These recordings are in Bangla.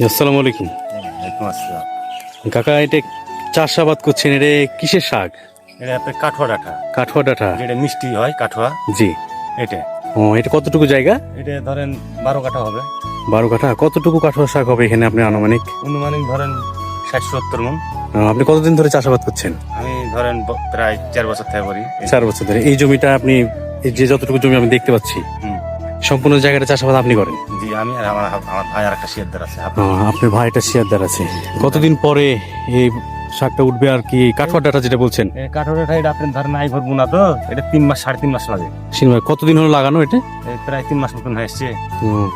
আসসালামু আলাইকুম। ওয়ালাইকুম আসসালাম। কাকা, এটা চাষাবাদ করছেন, এটা কিসের শাক? এটা আপনার কাঠুয়া ডাঁটা, কাঠুয়া ডাঁটা। যেটা মিষ্টি হয় কাঠুয়া, জি। এটা ও, এটা কতটুকু জায়গা? এটা ধরেন 12 কাঠা হবে। 12 কাঠা। কতটুকু কাঠুয়া শাক হবে এখানে আপনি আনুমানিক? অনুমানিক ধরেন 60-70 মন। আপনি কতদিন ধরে চাষাবাদ করছেন? আমি ধরেন প্রায় 4 বছর থেকে করি। 4 বছর ধরে। এই জমিটা আপনি, এই যে যতটুকু জমি আমি দেখতে পাচ্ছি, হুম। সম্পূর্ণ জায়গাটা চাষাবাদ আপনি করেন? জি, আমি আর আমার ভাই আর একটা শিয়ারদার আছে। আপনার ভাইটা শেয়ারদার আছে। কতদিন পরে এই শাকটা উঠবে আর কি? কাঠুয়া ডাঁটা যেটা বলছেন, এই কাঠুয়া ডাঁটা এটা আপনি ধরেন আই ভরবো না তো, এটা 3 মাস 3.5 মাস লাগে। সিনেমা কতদিন হলো লাগানো এটা? এই প্রায় 3 মাস মতন হয়ে এসছে।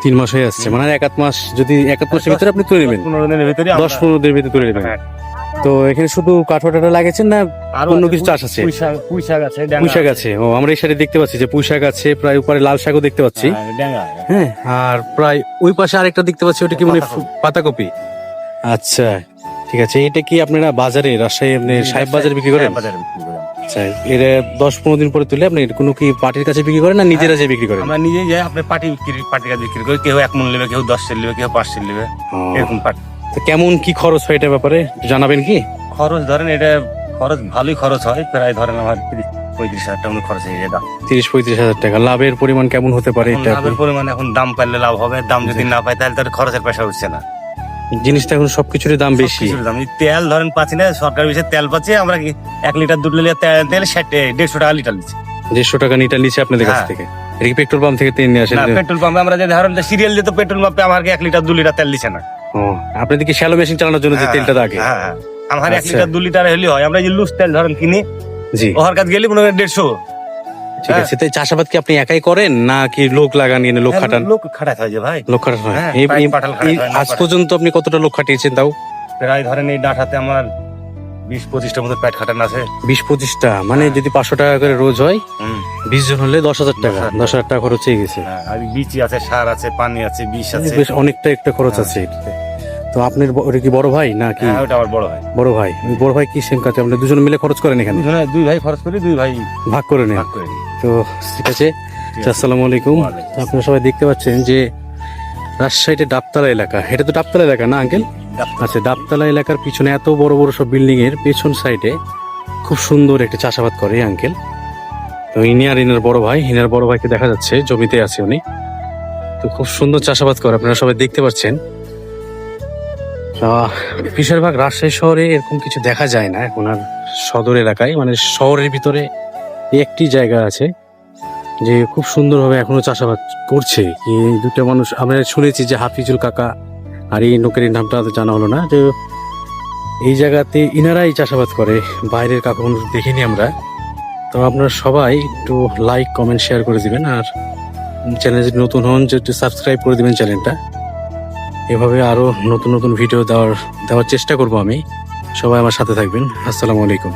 3 মাস হয়ে আসছে, মানে 1 মাস। যদি 1 মাসের ভিতরে আপনি তুলে নেবেন, 15 দিনের ভিতরে 10-15 দিনের ভিতরে তুলে নেবেন। হ্যাঁ। তো এখানে শুধু কাঠুয়া ডাঁটা লাগিয়েছেন না অন্য কিছু চাষ আছে? পুঁই শাক আছে, ড্যাঙ্গা পুঁই শাক আছে। ও, আমরা এই সাইডে দেখতে পাচ্ছি যে পুঁই শাক আছে, প্রায় উপরে লাল শাকও দেখতে পাচ্ছি। হ্যাঁ, ড্যাঙ্গা। হ্যাঁ, আর প্রায় ওই পাশে আরেকটা দেখতে পাচ্ছি, ওটা কি মানে পাতাকপি? আচ্ছা, ঠিক আছে। এটা কি আপনারা বাজারে, রাজশাহী আপনি সাহেব বাজারে বিক্রি করেন? হ্যাঁ, বাজারে বিক্রি করি। আচ্ছা, এটা 10-15 দিন পরে তুলে আপনি কোনো কি পার্টির কাছে বিক্রি করেন না নিজেরা যে বিক্রি করেন? আমরা নিজেই যাই, আপনার পার্টির কাছে বিক্রি করি। কেউ 1 মন নেবে, কেউ 10 সের নেবে, কেউ 5 সের নেবে, ও, এরকম পার্টি। তো কেমন কি খরচ হয় এটার ব্যাপারে একটু জানাবেন কি? খরচ ধরেন এটা খরচ ভালোই খরচ হয়, প্রায় ধরেন আমার 30-35 হাজার টাকা খরচ হয়ে যায়। 30-35 হাজার টাকা। লাভের পরিমাণ কেমন হতে পারে এখন এটা? লাভের পরিমাণ এখন দাম পাইলে লাভ হবে, দাম যদি না পাই তাহলে তার খরচের পয়সা উঠছে না। জিনিসটা এখন সবকিছুরই দাম বেশি। সবকিছুর দাম। এই তেল ধরেন পাচ্ছি না, সরকার বিষয়ে তেল পাচ্ছি আমরা, কি 1 লিটার 2 লিটার তেল 150 টাকা লিটার নিচ্ছে। 150 টাকা লিটার নিচে আপনাদের কাছ হ্যাঁ। থেকে? এটা কি পেট্রোল পাম্প থেকে তেল নিয়ে আসেন? না, পেট্রোল পাম্পে আমরা যে ধরেন সিরিয়াল দিতে পেট্রোল পাম্পে আমাকে 1 লিটার 2 লিটার তেল দিচ্ছে না। ও, আপনাদের কি শ্যালো মেশিন চালানোর জন্য যে তেলটা লাগে? হ্যাঁ, হ্যাঁ। আমার 1 আচ্ছা। লিটার 2 লিটার হলে হয়। আমরা এই যে লুজ তেল ধরেন কিনি, জি, ওর কাছে গেলে মনে হয় 150। ঠিক আছে। তো এই চাষাবাদ কি আপনি একাই করেন না কি লোক লাগান, এনে লোক খাটান? লোক খাটাতে হয় যে ভাই। লোক খাটান হয়। হ্যাঁ, এই- প্রায় এই- পাঠাল খাটাতে হয়, না আজ পাঠাল। পর্যন্ত আপনি কতটা লোক খাটিয়েছেন তাও? প্রায় ধরেন এই ডাঁটাতে আমার 20-25টা মতো প্যাট খাটানো আছে। 20-25টা, মানে যদি 500 টাকা করে রোজ হয়, 20 জন হলে 10,000 টাকা। 10,000 10,000 টাকা খরচ হয়ে গেছে। হ্যাঁ, আর বিচি আছে, সার আছে, পানি আছে, বিষ আছে। বেশ অনেকটা একটা খরচ আছে এটাতে। তো আপনার ওটা কি বড় ভাই নাকি? হ্যাঁ, ওটা আমার বড় ভাই। বড় ভাই। ওই বড় ভাই কি সেম কাজে আপনারা দুজন মিলে খরচ করেন এখানে? দুই ভাই খরচ করি, 2 ভাই ভাগ করে নেন? ভাগ করে নিই। তো ঠিক আছে। আসসালামু আলাইকুম। ওয়ালাইকুম। আপনারা সবাই দেখতে পাচ্ছেন যে রাজশাহীতে ডাবতলা এলাকা, এটা তো ডাবতলা এলাকা না আঙ্কেল? আচ্ছা, ডাবতলা এলাকার পিছনে এত বড় বড় সব বিল্ডিং এর পেছন সাইডে খুব সুন্দর একটা চাষাবাদ করে আঙ্কেল। তো ইনি আর ইনার বড় ভাইকে দেখা যাচ্ছে জমিতে আছে উনি। তো খুব সুন্দর চাষাবাদ করে, আপনারা সবাই দেখতে পাচ্ছেন। বেশিরভাগ রাজশাহী শহরে এরকম কিছু দেখা যায় না এখন আর। সদর এলাকায়, মানে শহরের ভিতরে একটি জায়গা আছে যে খুব সুন্দরভাবে এখনো চাষাবাদ করছে। এই দুটো মানুষ আমরা শুনেছি যে হাফিজুল কাকা, আর এই লোকের নামটা তো জানা হলো না। যে এই জায়গাতে ইনারাই চাষাবাদ করে, বাইরের কাকু মানুষ দেখিনি আমরা। তো আপনারা সবাই একটু লাইক, কমেন্ট, শেয়ার করে দিবেন, আর চ্যানেল যদি নতুন হন যে একটু সাবস্ক্রাইব করে দিবেন চ্যানেলটা। এভাবে আরো নতুন নতুন ভিডিও দেওয়ার চেষ্টা করব আমি। সবাই আমার সাথে থাকবেন। আসসালামু আলাইকুম।